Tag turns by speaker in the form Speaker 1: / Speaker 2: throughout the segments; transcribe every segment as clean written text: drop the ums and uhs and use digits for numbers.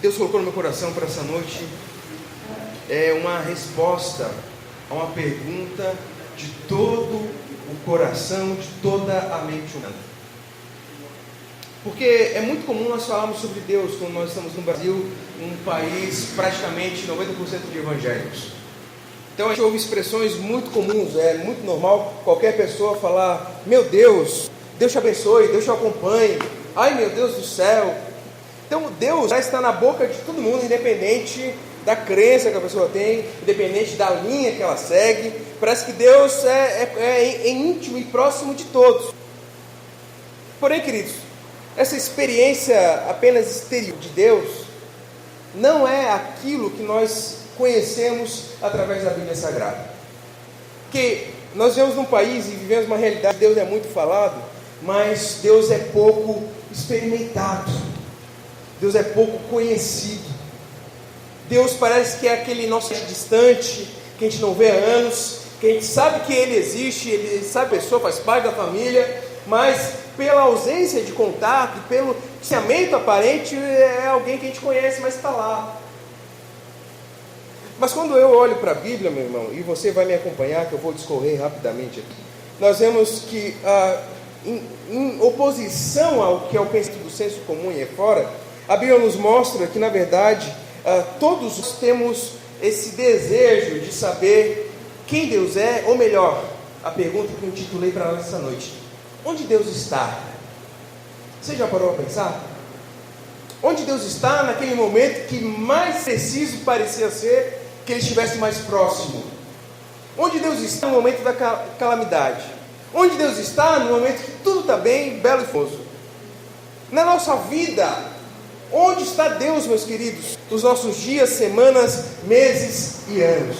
Speaker 1: Deus colocou no meu coração para essa noite uma resposta a uma pergunta de todo o coração, de toda a mente humana. Porque é muito comum nós falarmos sobre Deus quando nós estamos no Brasil, um país praticamente 90% de evangélicos. Então a gente ouve expressões muito comuns, é muito normal qualquer pessoa falar: meu Deus, Deus te abençoe, Deus te acompanhe, ai meu Deus do céu. Então Deus já está na boca de todo mundo, independente da crença que a pessoa tem, independente da linha que ela segue. Parece que Deus é íntimo e próximo de todos. Porém, queridos, essa experiência apenas exterior de Deus não é aquilo que nós conhecemos através da Bíblia Sagrada. Porque nós vivemos num país e vivemos uma realidade, Deus é muito falado, mas Deus é pouco experimentado, Deus é pouco conhecido. Deus parece que é aquele nosso distante, que a gente não vê há anos, que a gente sabe que Ele existe, Ele sabe a pessoa, faz parte da família, mas pela ausência de contato, pelo distanciamento aparente, é alguém que a gente conhece, mas está lá. Mas quando eu olho para a Bíblia, meu irmão, e você vai me acompanhar, que eu vou discorrer rapidamente aqui, nós vemos que, em oposição ao que é o pensamento do senso comum e é fora, a Bíblia nos mostra que, na verdade, todos temos esse desejo de saber quem Deus é, ou melhor, a pergunta que eu intitulei para nós essa noite: onde Deus está? Você já parou a pensar? Onde Deus está naquele momento que mais preciso parecia ser que Ele estivesse mais próximo? Onde Deus está no momento da calamidade? Onde Deus está no momento que tudo está bem, belo e formoso? Na nossa vida, onde está Deus, meus queridos, nos nossos dias, semanas, meses e anos?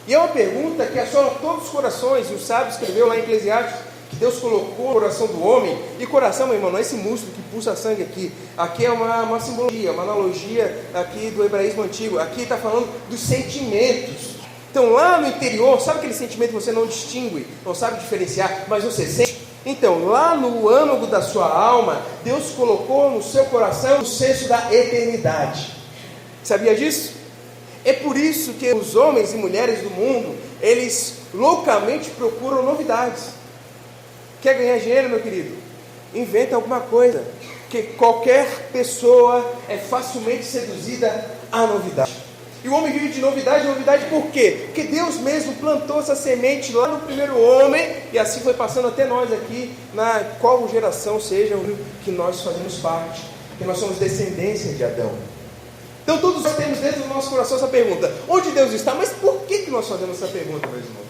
Speaker 1: E é uma pergunta que assola todos os corações. E o sábio escreveu lá em Eclesiastes que Deus colocou no coração do homem. E coração, meu irmão, não é esse músculo que pulsa sangue aqui. Aqui é uma simbologia, uma analogia aqui do hebraísmo antigo. Aqui está falando dos sentimentos. Então lá no interior, sabe aquele sentimento que você não distingue, não sabe diferenciar, mas você sente? Então, lá no âmago da sua alma, Deus colocou no seu coração o senso da eternidade. Sabia disso? É por isso que os homens e mulheres do mundo, eles loucamente procuram novidades. Quer ganhar dinheiro, meu querido? Inventa alguma coisa. Porque qualquer pessoa é facilmente seduzida à novidade. E o homem vive de novidade em novidade por quê? Porque Deus mesmo plantou essa semente lá no primeiro homem, e assim foi passando até nós aqui, na qual geração seja que nós fazemos parte, que nós somos descendência de Adão. Então todos nós temos dentro do nosso coração essa pergunta: onde Deus está? Mas por que nós fazemos essa pergunta, meus irmãos?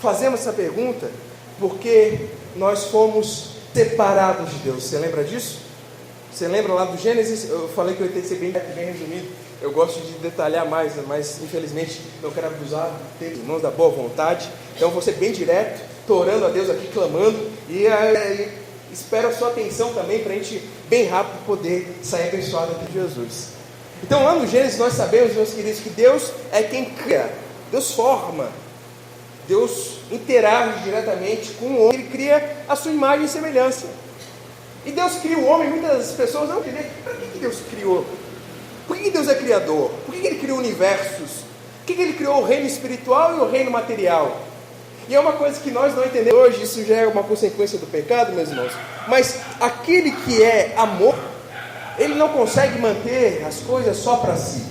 Speaker 1: Fazemos essa pergunta porque nós fomos separados de Deus. Você lembra disso? Você lembra lá do Gênesis? Eu falei que eu ia ter que ser bem resumido. Eu gosto de detalhar mais, mas infelizmente não quero abusar dos irmãos da boa vontade. Então vou ser bem direto, estou orando a Deus aqui, clamando, e espero a sua atenção também, para a gente bem rápido poder sair abençoado aqui de Jesus. Então lá no Gênesis nós sabemos, meus queridos, que Deus é quem cria, Deus forma, Deus interage diretamente com o homem, Ele cria a sua imagem e semelhança. E Deus cria o homem, muitas pessoas não entendem, para que Deus criou? Por que Deus é criador? Por que Ele criou universos? Por que Ele criou o reino espiritual e o reino material? E é uma coisa que nós não entendemos hoje, isso já é uma consequência do pecado, meus irmãos. Mas aquele que é amor, ele não consegue manter as coisas só para si.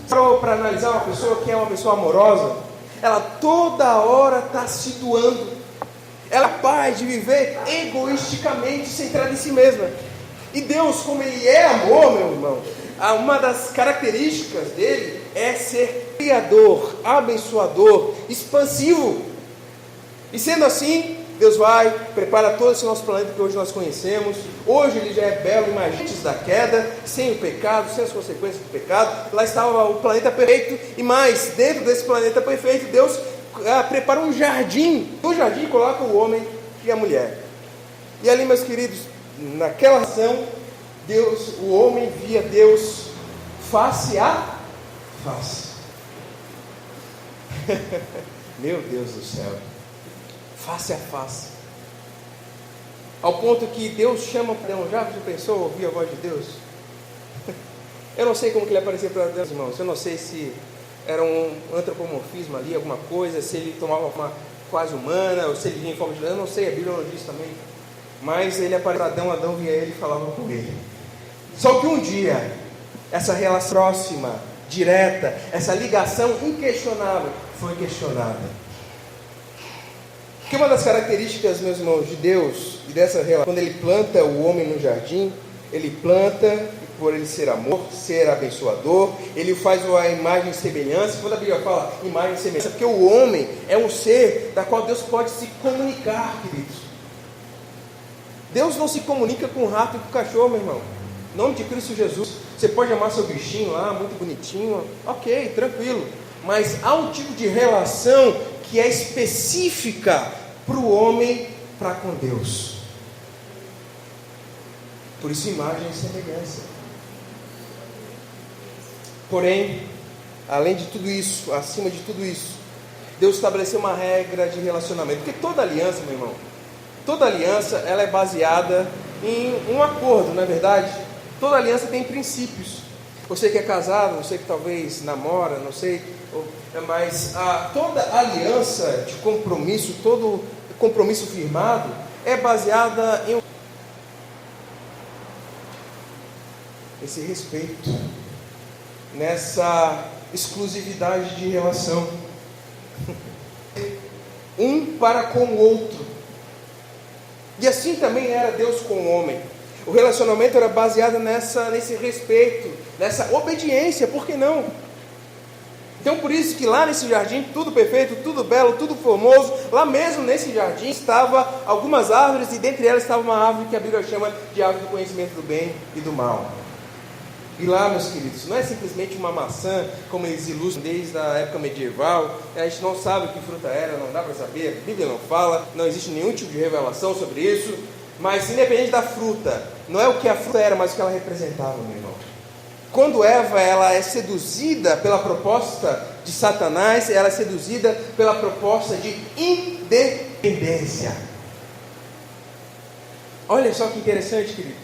Speaker 1: Para analisar uma pessoa que é uma pessoa amorosa, ela toda hora está se doando. Ela é capaz de viver egoisticamente, centrada em si mesma. E Deus, como Ele é amor, meu irmão, uma das características dele é ser criador, abençoador, expansivo. E sendo assim, Deus vai, prepara todo esse nosso planeta que hoje nós conhecemos. Hoje ele já é belo, imagina antes da queda, sem o pecado, sem as consequências do pecado. Lá estava o planeta perfeito, e mais, dentro desse planeta perfeito, Deus prepara um jardim. No jardim coloca o homem e a mulher. E ali, meus queridos, naquela ação, Deus, o homem via Deus face a face. Meu Deus do céu, face a face. Ao ponto que Deus chama para Adão. Já pensou ouvir a voz de Deus? Eu não sei como que ele aparecia para Deus, irmãos. Eu não sei se era um antropomorfismo ali, alguma coisa, se ele tomava uma quase humana, ou se ele vinha em forma de... Eu não sei, a Bíblia não diz também. Mas ele apareceu para Adão, Adão via ele e falava com ele. Só que um dia, essa relação próxima, direta, essa ligação inquestionável, foi questionada. Porque uma das características, meus irmãos, de Deus e dessa relação, quando ele planta o homem no jardim, ele planta por ele ser amor, ser abençoador, ele faz a imagem e semelhança. Quando a Bíblia fala imagem e semelhança, porque o homem é um ser da qual Deus pode se comunicar, queridos. Deus não se comunica com o rato e com o cachorro, meu irmão. Em nome de Cristo Jesus. Você pode amar seu bichinho lá, muito bonitinho, ok, tranquilo. Mas há um tipo de relação que é específica para o homem para com Deus. Por isso, imagem e semelhança. Porém, além de tudo isso, acima de tudo isso, Deus estabeleceu uma regra de relacionamento. Porque toda aliança, meu irmão, toda aliança, ela é baseada em um acordo, não é verdade? Toda aliança tem princípios. Você que é casado, você que talvez namora, não sei, mas toda aliança de compromisso, todo compromisso firmado, é baseada em esse respeito, nessa exclusividade de relação, um para com o outro. E assim também era Deus com o homem. O relacionamento era baseado nesse respeito, nessa obediência, por que não? Então por isso que lá nesse jardim, tudo perfeito, tudo belo, tudo formoso, lá mesmo nesse jardim estava algumas árvores, e dentre elas estava uma árvore que a Bíblia chama de árvore do conhecimento do bem e do mal. E lá, meus queridos, não é simplesmente uma maçã, como eles ilustram desde a época medieval. A gente não sabe que fruta era, não dá para saber, a Bíblia não fala, não existe nenhum tipo de revelação sobre isso. Mas independente da fruta, não é o que a fruta era, mas o que ela representava, meu irmão. Quando Eva ela é seduzida pela proposta de Satanás, ela é seduzida pela proposta de independência. Olha só que interessante, querido.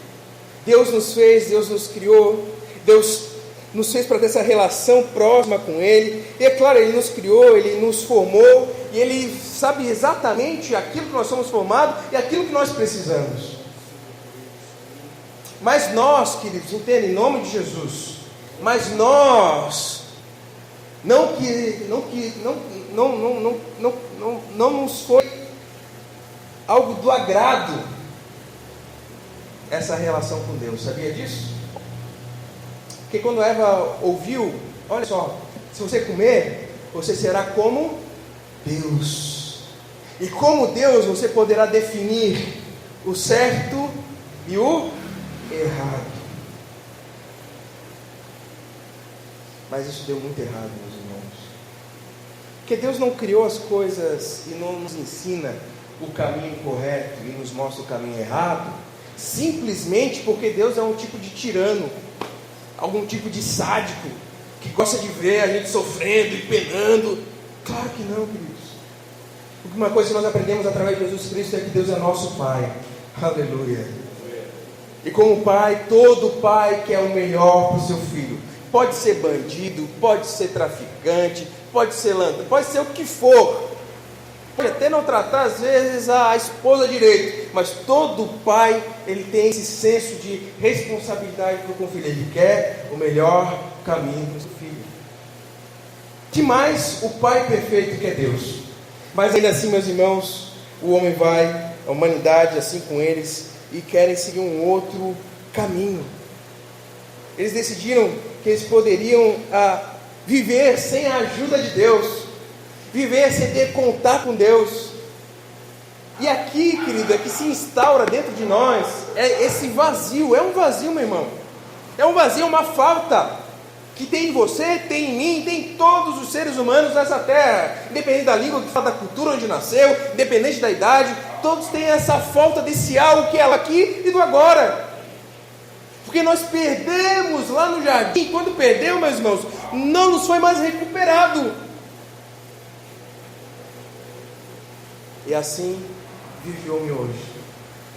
Speaker 1: Deus nos fez, Deus nos criou, Deus nos fez para ter essa relação próxima com Ele. E é claro, Ele nos criou, Ele nos formou, e Ele sabe exatamente aquilo que nós somos formados e aquilo que nós precisamos. Mas nós, queridos, entendem, em nome de Jesus, mas nós, não nos foi algo do agrado essa relação com Deus, sabia disso? Porque quando Eva ouviu, olha só, se você comer, você será como Deus, e como Deus você poderá definir o certo e o errado. Mas isso deu muito errado, meus irmãos, porque Deus não criou as coisas e não nos ensina o caminho correto e nos mostra o caminho errado, simplesmente porque Deus é um tipo de tirano, algum tipo de sádico, que gosta de ver a gente sofrendo e penando. Claro que não, queridos. Porque uma coisa que nós aprendemos através de Jesus Cristo é que Deus é nosso Pai. Aleluia. E como Pai, todo pai quer o melhor para o seu filho. Pode ser bandido, pode ser traficante, pode ser ladrão, pode ser o que for. Pode até não tratar às vezes a esposa direito, mas todo pai, ele tem esse senso de responsabilidade para com o filho. Ele quer o melhor caminho para o seu filho. Que mais o Pai perfeito que é Deus. Mas ainda assim, meus irmãos, o homem vai, a humanidade assim com eles, e querem seguir um outro caminho. Eles decidiram que eles poderiam viver sem a ajuda de Deus, viver sem ter contato com Deus. E aqui, querido, é que se instaura dentro de nós esse vazio. É um vazio, meu irmão. É um vazio, é uma falta que tem em você, tem em mim, tem em todos os seres humanos nessa terra, independente da língua que fala, da cultura onde nasceu, independente da idade, todos têm essa falta desse algo que é aqui e do agora. Porque nós perdemos lá no jardim. Quando perdeu, meus irmãos, não nos foi mais recuperado. E assim vive o homem hoje.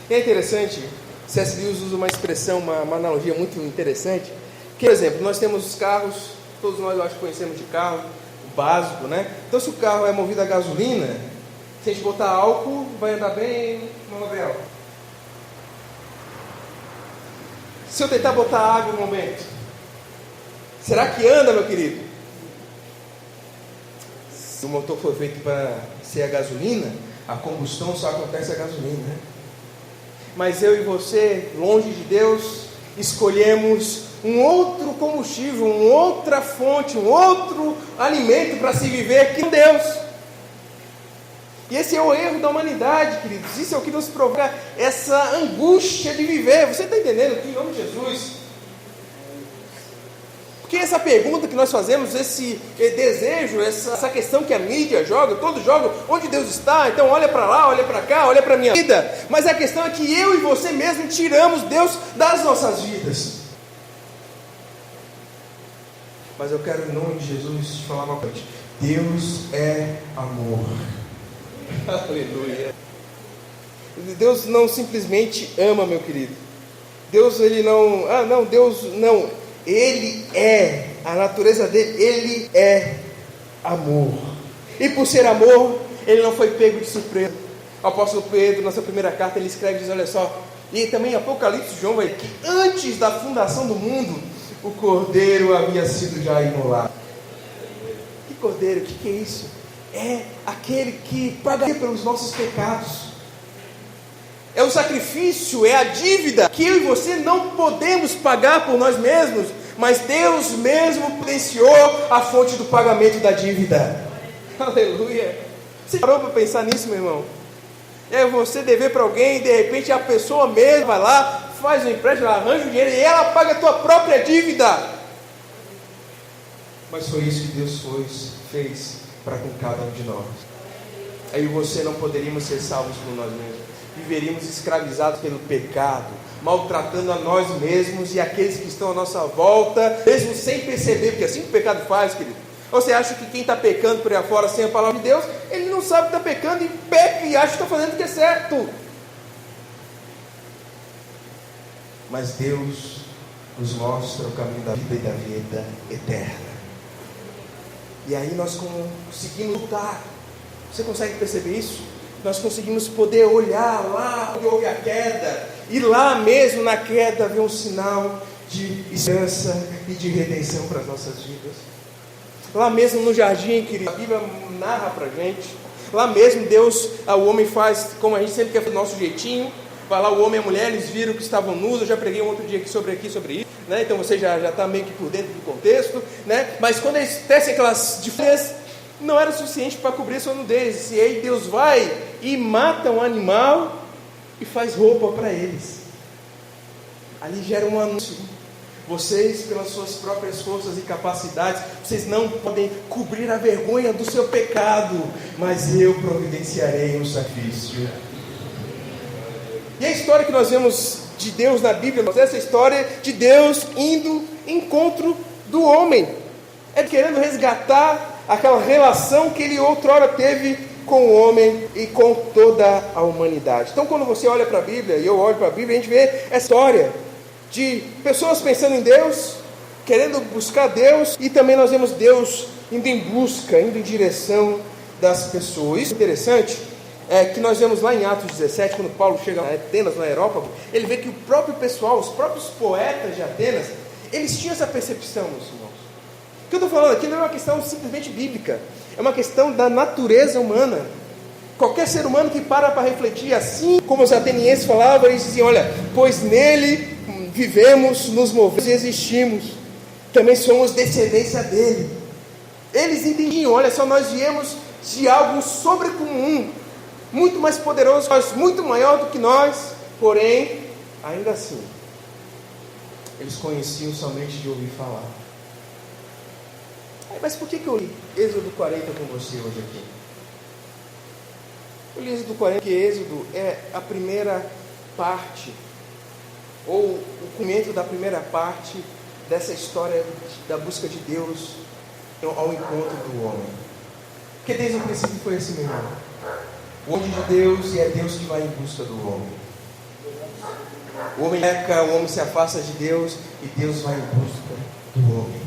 Speaker 1: E é interessante, C.S. Lewis usa uma expressão, uma analogia muito interessante. Por exemplo, nós temos carros, todos nós eu acho que conhecemos de carro, o básico, né? Então se o carro é movido a gasolina, se a gente botar álcool, vai andar bem, Manuel? Se eu tentar botar água no momento, será que anda, meu querido? Se o motor for feito para ser a gasolina, a combustão só acontece a gasolina, né? Mas eu e você, longe de Deus, escolhemos um outro combustível, uma outra fonte, um outro alimento para se viver aqui com Deus. E esse é o erro da humanidade, queridos. Isso é o que nos provoca essa angústia de viver. Você está entendendo aqui, em nome de Jesus? Porque essa pergunta que nós fazemos, esse desejo, essa questão que a mídia joga, todos jogam, onde Deus está? Então olha para lá, olha para cá, olha para a minha vida. Mas a questão é que eu e você mesmo tiramos Deus das nossas vidas. Mas eu quero, em nome de Jesus, te falar uma coisa. Deus é amor. Aleluia. Deus não simplesmente ama, meu querido. Deus, Ele não... Deus não... Ele é, a natureza dele, Ele é amor. E por ser amor, Ele não foi pego de surpresa. O apóstolo Pedro, na sua primeira carta, ele escreve, diz, olha só, e também em Apocalipse, João vai que antes da fundação do mundo, o Cordeiro havia sido já imolado. Que Cordeiro? O que é isso? É aquele que pagaria pelos nossos pecados. É o sacrifício, é a dívida que eu e você não podemos pagar por nós mesmos, mas Deus mesmo providenciou a fonte do pagamento da dívida. Aleluia. Você parou para pensar nisso, meu irmão? É você dever para alguém e de repente a pessoa mesmo vai lá, faz um empréstimo, ela arranja o dinheiro e ela paga a tua própria dívida. Mas foi isso que Deus fez para com cada um de nós. Aí você não poderíamos ser salvos por nós mesmos. Viveríamos escravizados pelo pecado, maltratando a nós mesmos e aqueles que estão à nossa volta, mesmo sem perceber, porque assim que o pecado faz, querido. Você acha que quem está pecando por aí afora sem a palavra de Deus, ele não sabe que está pecando e peca e acha que está fazendo o que é certo. Mas Deus nos mostra o caminho da vida e da vida eterna. E aí nós conseguimos lutar. Você consegue perceber isso? Nós conseguimos poder olhar lá onde houve a queda, e lá mesmo na queda ver um sinal de esperança e de redenção para as nossas vidas. Lá mesmo no jardim, querido, a Bíblia narra para a gente. Lá mesmo Deus, o homem faz como a gente sempre quer, do nosso jeitinho. Vai lá o homem e a mulher, eles viram que estavam nus. Eu já preguei um outro dia sobre isso, né? Então você já está meio que por dentro do contexto, né? Mas quando eles tecem aquelas diferenças, não era suficiente para cobrir sua nudez. E aí Deus vai e mata um animal e faz roupa para eles. Ali gera um anúncio. Vocês, pelas suas próprias forças e capacidades, vocês não podem cobrir a vergonha do seu pecado, mas eu providenciarei um sacrifício. E a história que nós vemos de Deus na Bíblia, essa história de Deus indo em encontro do homem. É querendo resgatar aquela relação que ele outrora teve com o homem e com toda a humanidade. Então quando você olha para a Bíblia, e eu olho para a Bíblia, a gente vê essa história de pessoas pensando em Deus, querendo buscar Deus, e também nós vemos Deus indo em busca, indo em direção das pessoas. Isso é interessante, é que nós vemos lá em Atos 17, quando Paulo chega a Atenas, na Europa, ele vê que o próprio pessoal, os próprios poetas de Atenas, eles tinham essa percepção, meus irmãos. O que eu estou falando aqui não é uma questão simplesmente bíblica, é uma questão da natureza humana. Qualquer ser humano que para refletir, assim como os atenienses falavam, eles diziam, olha, pois nele vivemos, nos movemos e existimos, também somos descendência dele. Eles entendiam, olha só, nós viemos de algo sobrecomum, muito mais poderoso, muito maior do que nós, porém, ainda assim, eles conheciam somente de ouvir falar. Mas por que eu li Êxodo 40 com você hoje aqui? Eu li Êxodo 40 porque Êxodo é a primeira parte, ou o começo da primeira parte dessa história da busca de Deus ao encontro do homem. Porque desde o princípio foi assim mesmo. O homem de Deus, e é Deus que vai em busca do homem. O homem peca, o homem se afasta de Deus, e Deus vai em busca do homem.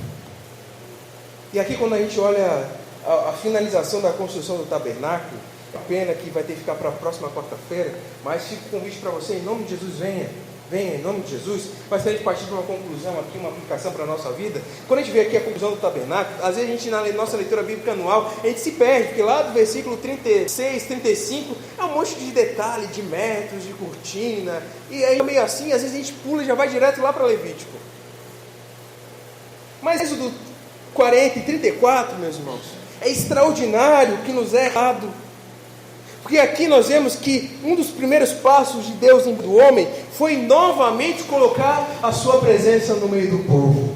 Speaker 1: E aqui quando a gente olha a finalização da construção do tabernáculo, é uma pena que vai ter que ficar para a próxima quarta-feira, mas fica o convite para você, em nome de Jesus, venha em nome de Jesus. Mas se a gente partir de uma conclusão aqui, uma aplicação para a nossa vida, quando a gente vê aqui a conclusão do tabernáculo, às vezes a gente, na nossa leitura bíblica anual, a gente se perde, porque lá do versículo 36, 35, é um monte de detalhe, de metros, de cortina, e aí meio assim, às vezes a gente pula e já vai direto lá para Levítico. Mas Êxodo 40 e 34, meus irmãos, é extraordinário que nos é errado. Porque aqui nós vemos que um dos primeiros passos de Deus do homem foi novamente colocar a sua presença no meio do povo.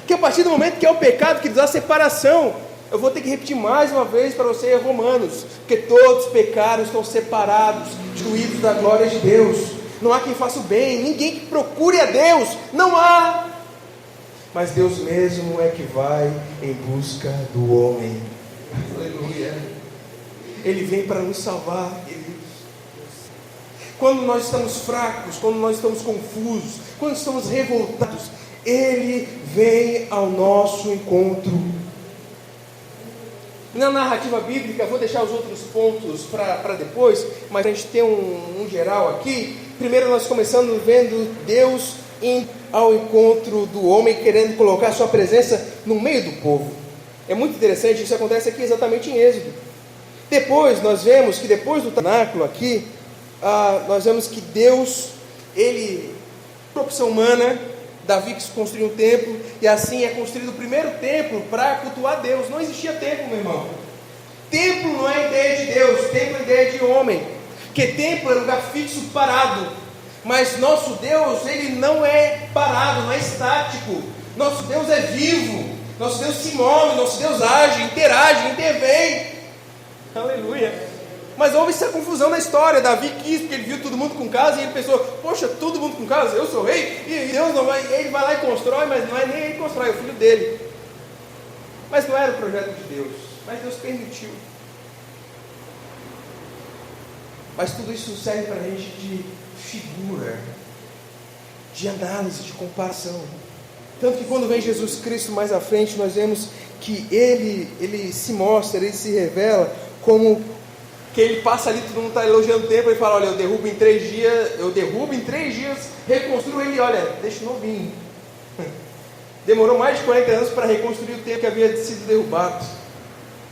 Speaker 1: Que a partir do momento que é o pecado que nos dá separação, eu vou ter que repetir mais uma vez para você, Romanos, porque todos os pecados estão separados, excluídos da glória de Deus. Não há quem faça o bem, ninguém que procure a Deus, não há. Mas Deus mesmo é que vai em busca do homem. Aleluia. Ele vem para nos salvar, queridos. Quando nós estamos fracos, quando nós estamos confusos, quando estamos revoltados, Ele vem ao nosso encontro. Na narrativa bíblica, vou deixar os outros pontos para depois, mas a gente tem um geral aqui. Primeiro nós começamos vendo Deus indo ao encontro do homem, querendo colocar sua presença no meio do povo. É muito interessante, isso acontece aqui exatamente em Êxodo. Depois nós vemos que depois do tabernáculo aqui, nós vemos que Deus, Ele, por opção humana, Davi que construiu um templo, e assim é construído o primeiro templo para cultuar Deus. Não existia templo, meu irmão. Templo não é ideia de Deus, templo é ideia de homem. Porque templo é lugar fixo, parado. Mas nosso Deus, Ele não é parado, não é estático. Nosso Deus é vivo, nosso Deus se move, nosso Deus age, interage, intervém. Aleluia. Mas houve essa confusão na história. Davi quis, porque ele viu todo mundo com casa, e ele pensou, poxa, todo mundo com casa, eu sou rei, e Deus não vai, ele vai lá e constrói, mas não é nem ele que constrói, é o filho dele. Mas não era o projeto de Deus, mas Deus permitiu. Mas tudo isso serve para a gente de figura, de análise, de comparação. Tanto que quando vem Jesus Cristo mais à frente, nós vemos que Ele se mostra, Ele se revela como que Ele passa ali, todo mundo está elogiando o templo, Ele fala, olha, eu derrubo em 3 dias, reconstruo ele, olha, deixa novinho. Demorou mais de 40 anos para reconstruir o templo que havia sido derrubado,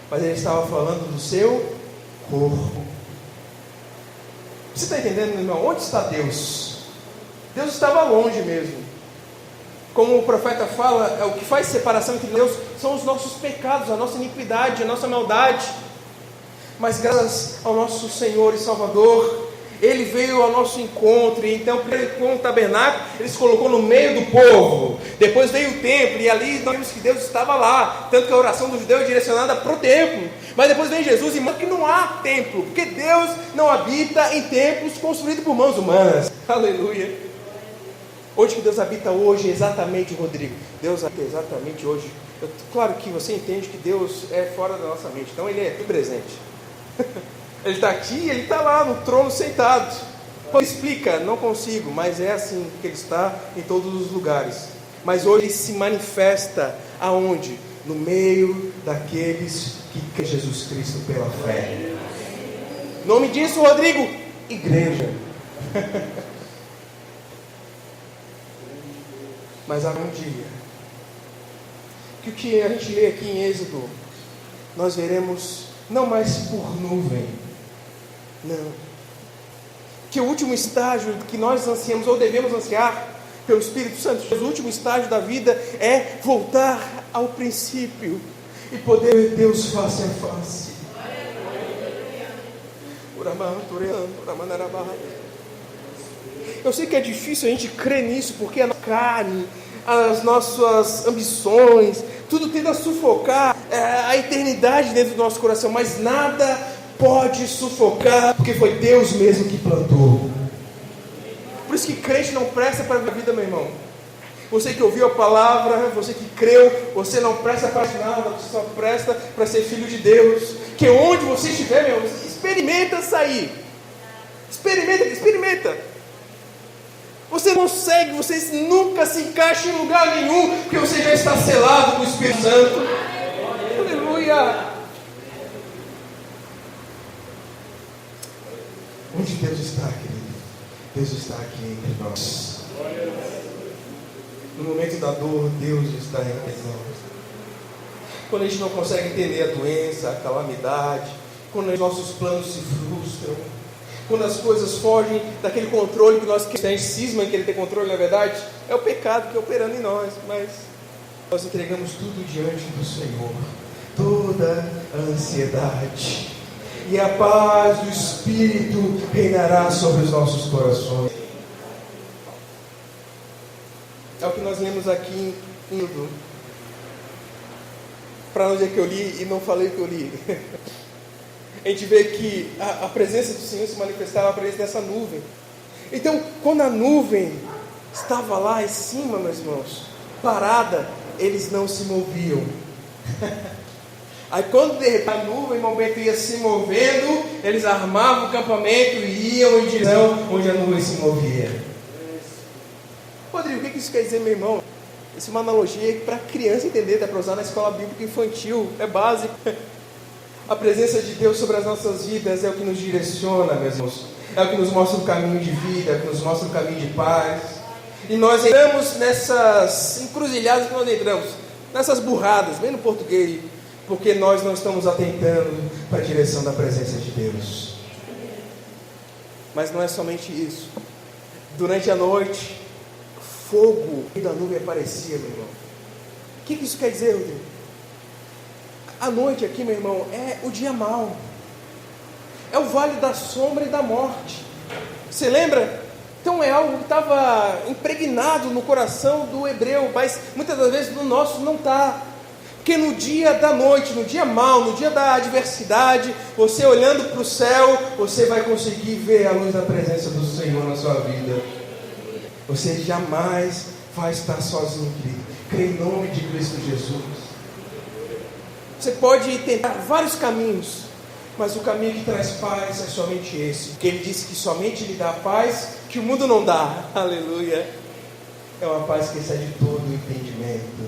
Speaker 1: mas Ele estava falando do seu corpo. Você está entendendo, meu irmão? Onde está Deus? Deus estava longe mesmo. Como o profeta fala, o que faz separação entre Deus são os nossos pecados, a nossa iniquidade, a nossa maldade. Mas graças ao nosso Senhor e Salvador, Ele veio ao nosso encontro. E então, primeiro com o tabernáculo, Ele se colocou no meio do povo. Depois veio o templo, e ali nós vimos que Deus estava lá. Tanto que a oração do judeu é direcionada para o templo. Mas depois vem Jesus e mostra que não há templo, porque Deus não habita em templos construídos por mãos humanas. Aleluia. Onde que Deus habita hoje exatamente, Rodrigo? Deus habita exatamente hoje. Claro que você entende que Deus é fora da nossa mente, então Ele é presente. Ele está aqui, Ele está lá no trono sentado. Como explica? Não consigo, mas é assim que Ele está em todos os lugares. Mas hoje Ele se manifesta aonde? No meio daqueles que creem em Jesus Cristo pela fé. Nome disso, Rodrigo? Igreja. Mas há um dia que o que a gente lê aqui em Êxodo, nós veremos não mais por nuvem, não, que o último estágio que nós ansiamos ou devemos ansiar pelo Espírito Santo, o último estágio da vida é voltar ao princípio e poder ver Deus face a face. Eu sei que é difícil a gente crer nisso, porque a carne, as nossas ambições, tudo tende a sufocar a eternidade dentro do nosso coração, mas nada pode sufocar, porque foi Deus mesmo que plantou. Por isso que crente não presta para a vida, meu irmão. Você que ouviu a palavra, você que creu, você não presta para nada, você só presta para ser filho de Deus. Que onde você estiver, meu irmão, experimenta sair. Experimenta. Você consegue, você nunca se encaixa em lugar nenhum, porque você já está selado com o Espírito Santo. Aleluia! Onde Deus está, querido? Deus está aqui entre nós. No momento da dor, Deus está entre nós. Quando a gente não consegue entender a doença, a calamidade, quando os nossos planos se frustram, quando as coisas fogem daquele controle que nós que a gente cisma em querer ter controle, na verdade, é o pecado que é operando em nós, mas nós entregamos tudo diante do Senhor, toda a ansiedade, e a paz do Espírito reinará sobre os nossos corações. É o que nós lemos aqui em Êxodo. Para onde é que eu li e não falei o que eu li? A gente vê que a presença do Senhor se manifestava através dessa nuvem. Então, quando a nuvem estava lá em cima, meus irmãos, parada, eles não se moviam. Aí quando de repente a nuvem, no momento ia se movendo, eles armavam o campamento e iam em direção onde a nuvem se movia. Rodrigo, o que isso quer dizer, meu irmão? Isso é uma analogia para criança entender, dá para usar na escola bíblica infantil, é básico. A presença de Deus sobre as nossas vidas é o que nos direciona, meus irmãos. É o que nos mostra o caminho de vida, é o que nos mostra o caminho de paz. E nós entramos nessas encruzilhadas que nós entramos, nessas burradas, bem no português, porque nós não estamos atentando para a direção da presença de Deus. Mas não é somente isso. Durante a noite, fogo da nuvem aparecia, meu irmão. O que isso quer dizer, Rodrigo? A noite aqui, meu irmão, é o dia mau. É o vale da sombra e da morte. Você lembra? Então é algo que estava impregnado no coração do hebreu, mas muitas das vezes no nosso não está. Porque no dia da noite, no dia mau, no dia da adversidade, você olhando para o céu, você vai conseguir ver a luz da presença do Senhor na sua vida. Você jamais vai estar sozinho, querido. Crê em nome de Cristo Jesus. Você pode tentar vários caminhos, mas o caminho que traz paz é somente esse. Porque ele disse que somente lhe dá paz que o mundo não dá. Aleluia. É uma paz que excede todo o entendimento.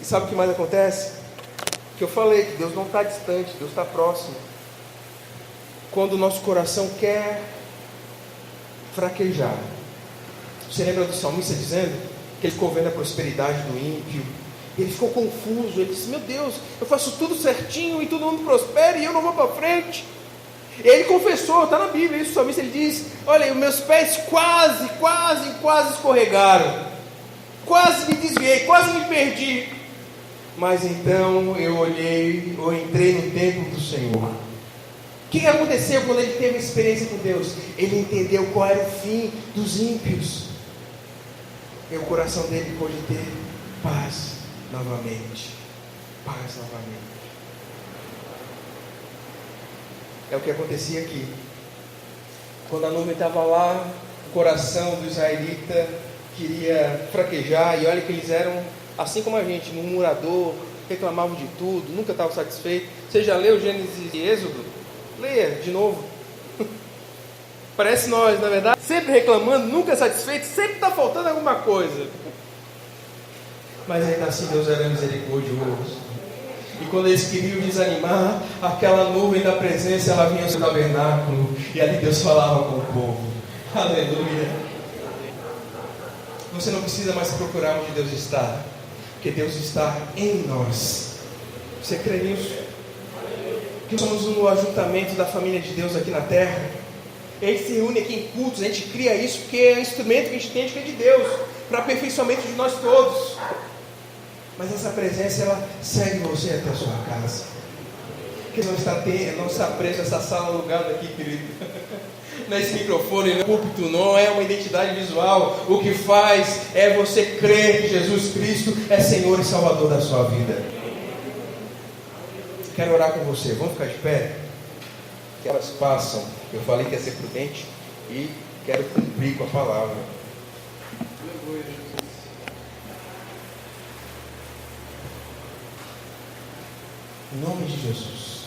Speaker 1: E sabe o que mais acontece? Que eu falei que Deus não está distante, Deus está próximo. Quando o nosso coração quer fraquejar. Você lembra do salmista dizendo que ele ficou vendo a prosperidade do ímpio? Ele ficou confuso, ele disse, meu Deus, eu faço tudo certinho e todo mundo prospera e eu não vou para frente. E aí ele confessou, está na Bíblia isso, o salmista ele diz, olha, os meus pés quase escorregaram, quase me desviei, quase me perdi. Mas então eu entrei no templo do Senhor. O que aconteceu quando ele teve a experiência com Deus? Ele entendeu qual era o fim dos ímpios. E o coração dele pôde ter paz novamente. Paz novamente. É o que acontecia aqui. Quando a nuvem estava lá, o coração do israelita queria fraquejar. E olha que eles eram, assim como a gente, murmurador, reclamavam de tudo, nunca estavam satisfeitos. Você já leu Gênesis e Êxodo? Leia de novo. Parece nós, na verdade, sempre reclamando, nunca satisfeito, sempre está faltando alguma coisa. Mas ainda assim Deus era misericordioso. E quando eles queriam desanimar, aquela nuvem da presença, ela vinha no tabernáculo, e ali Deus falava com o povo. Aleluia. Você não precisa mais procurar onde Deus está, porque Deus está em nós. Você crê nisso? Que somos um ajuntamento da família de Deus aqui na terra. A gente se reúne aqui em cultos, a gente cria isso porque é um instrumento que a gente tem que é de Deus, para aperfeiçoamento de nós todos. Mas essa presença, ela segue você até a sua casa. Porque não está preso essa sala alugada aqui, querido. Não é esse microfone, não é púlpito, não é uma identidade visual. O que faz é você crer que Jesus Cristo é Senhor e Salvador da sua vida. Quero orar com você. Vamos ficar de pé? Que elas passam. Eu falei que ia ser prudente e quero cumprir com a palavra. Em nome de Jesus.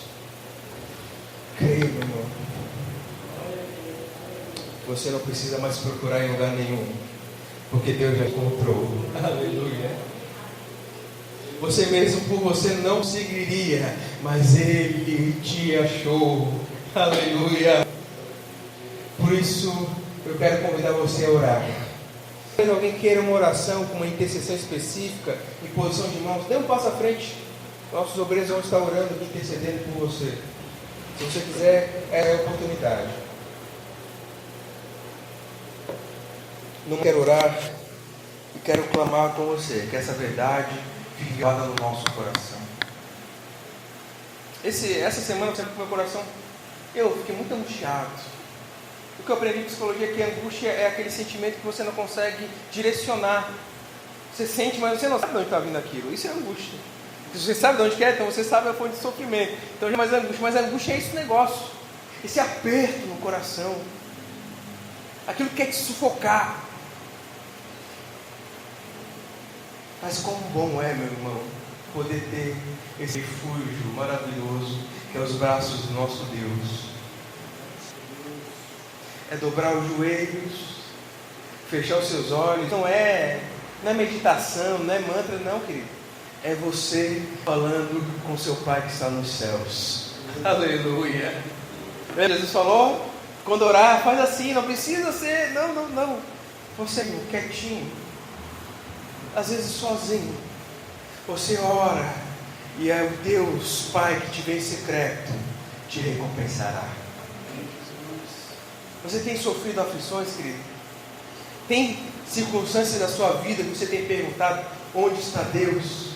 Speaker 1: Creio, meu irmão. você não precisa mais procurar em lugar nenhum, porque Deus já encontrou. Aleluia. Você mesmo por você não seguiria, mas Ele te achou. Aleluia. Por isso eu quero convidar você a orar. Se alguém queira uma oração com uma intercessão específica, em posição de mãos, dê um passo à frente. Nossos obreiros vão estar orando aqui, intercedendo por você. Se você quiser, é a oportunidade. Não quero orar e quero clamar com você, que essa verdade fique gravada no nosso coração. Essa semana, sempre com meu coração, eu fiquei muito angustiado. O que eu aprendi em psicologia é que a angústia é aquele sentimento que você não consegue direcionar. Você sente, mas você não sabe de onde está vindo aquilo. Isso é angústia. Se você sabe de onde que é, então você sabe a fonte de sofrimento. Então já é mais angústia. Mas a angústia é esse negócio. Esse aperto no coração. Aquilo que quer te sufocar. Mas como bom é, meu irmão, poder ter esse refúgio maravilhoso que é os braços do nosso Deus. É dobrar os joelhos, fechar os seus olhos. Não é meditação, não é mantra, não, querido. É você falando com seu Pai que está nos céus. Aleluia. Jesus falou, quando orar, faz assim, não precisa ser, não. Você quietinho, às vezes sozinho. Você ora e é o Deus Pai que te vê em secreto, te recompensará. Você tem sofrido aflições, querido? Tem circunstâncias da sua vida que você tem perguntado, onde está Deus?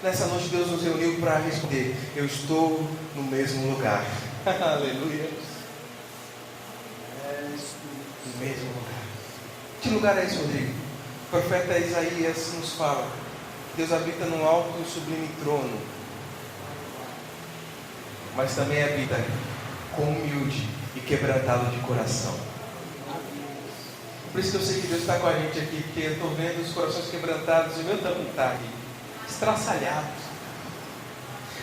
Speaker 1: Nessa noite Deus nos reuniu para responder, eu estou no mesmo lugar. Aleluia. No mesmo lugar. Que lugar é esse, Rodrigo? O profeta Isaías nos fala, Deus habita num alto e sublime trono, mas também habita com humilde e quebrantado de coração. Por isso que eu sei que Deus está com a gente aqui, porque eu estou vendo os corações quebrantados e o meu também está aqui, estraçalhado.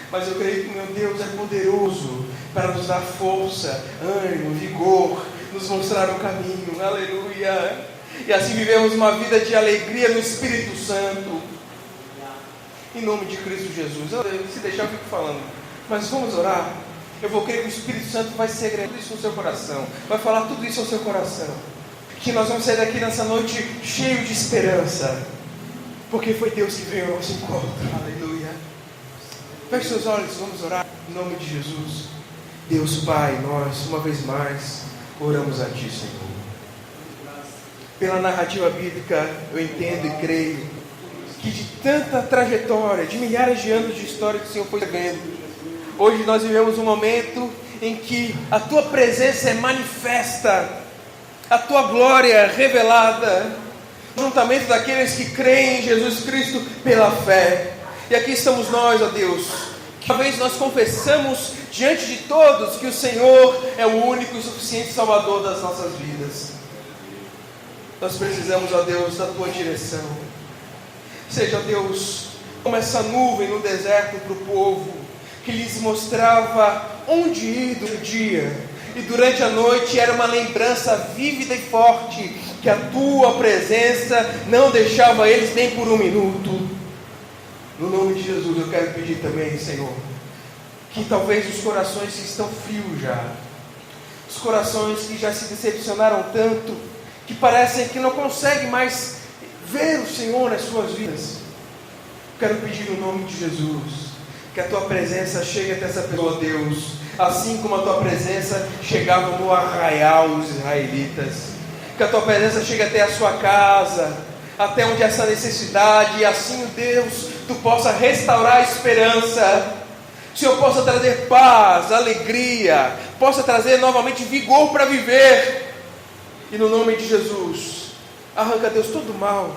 Speaker 1: Mas eu creio que meu Deus é poderoso para nos dar força, ânimo, vigor, nos mostrar o caminho. Aleluia. E assim vivemos uma vida de alegria no Espírito Santo. Em nome de Cristo Jesus. Se deixar eu fico falando, mas vamos orar. Eu vou crer que o Espírito Santo vai segredar tudo isso no seu coração, vai falar tudo isso ao seu coração, que nós vamos sair daqui nessa noite cheio de esperança, porque foi Deus que veio ao nosso encontro. Aleluia. Feche seus olhos, vamos orar em nome de Jesus. Deus Pai, nós uma vez mais oramos a Ti, Senhor. Pela narrativa bíblica eu entendo e creio que de tanta trajetória, de milhares de anos de história que o Senhor foi vendo, hoje nós vivemos um momento em que a Tua presença é manifesta, a Tua glória é revelada, juntamente daqueles que creem em Jesus Cristo pela fé. E aqui estamos nós, ó Deus, que uma vez nós confessamos diante de todos que o Senhor é o único e suficiente Salvador das nossas vidas. Nós precisamos, ó Deus, da Tua direção. Seja, Deus, como essa nuvem no deserto para o povo, que lhes mostrava onde ir do dia, e durante a noite era uma lembrança vívida e forte, que a Tua presença não deixava eles nem por um minuto. No nome de Jesus eu quero pedir também, Senhor, que talvez os corações que estão frios já, os corações que já se decepcionaram tanto, que parecem que não conseguem mais ver o Senhor nas suas vidas, quero pedir no nome de Jesus, que a Tua presença chegue até essa pessoa, Deus, assim como a Tua presença chegava no arraial dos israelitas, que a Tua presença chegue até a sua casa, até onde essa necessidade, e assim, Deus, Tu possa restaurar a esperança, o Senhor possa trazer paz, alegria, possa trazer novamente vigor para viver, e no nome de Jesus, arranca, Deus, todo mal,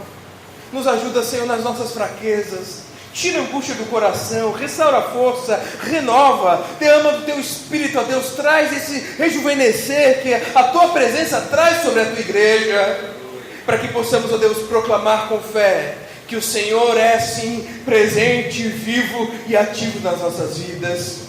Speaker 1: nos ajuda, Senhor, nas nossas fraquezas, tira a angústia do coração, restaura a força, renova, derrama do Teu Espírito, ó Deus, traz esse rejuvenescer que a Tua presença traz sobre a Tua igreja, para que possamos, ó Deus, proclamar com fé que o Senhor é sim presente, vivo e ativo nas nossas vidas,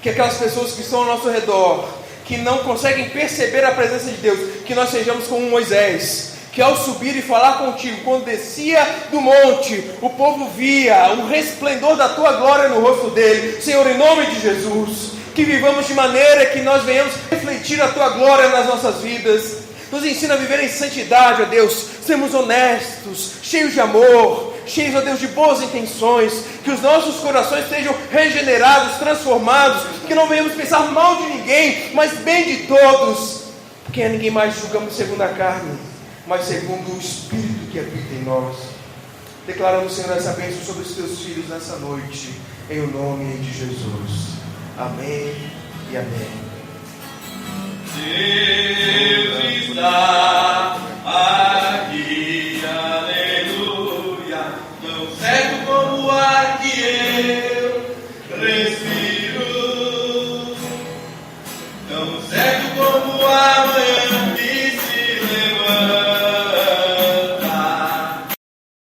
Speaker 1: que aquelas pessoas que estão ao nosso redor, que não conseguem perceber a presença de Deus, que nós sejamos como Moisés, que ao subir e falar contigo, quando descia do monte, o povo via o resplendor da tua glória no rosto dele. Senhor, em nome de Jesus, que vivamos de maneira que nós venhamos refletir a tua glória nas nossas vidas. Nos ensina a viver em santidade, ó Deus, sermos honestos, cheios de amor, cheios, ó Deus, de boas intenções, que os nossos corações sejam regenerados, transformados, que não venhamos pensar mal de ninguém, mas bem de todos, porque a ninguém mais julgamos segundo a carne, mas segundo o Espírito que habita em nós. Declaramos, Senhor, essa bênção sobre os teus filhos nessa noite, em o nome de Jesus. Amém e amém.
Speaker 2: Deus está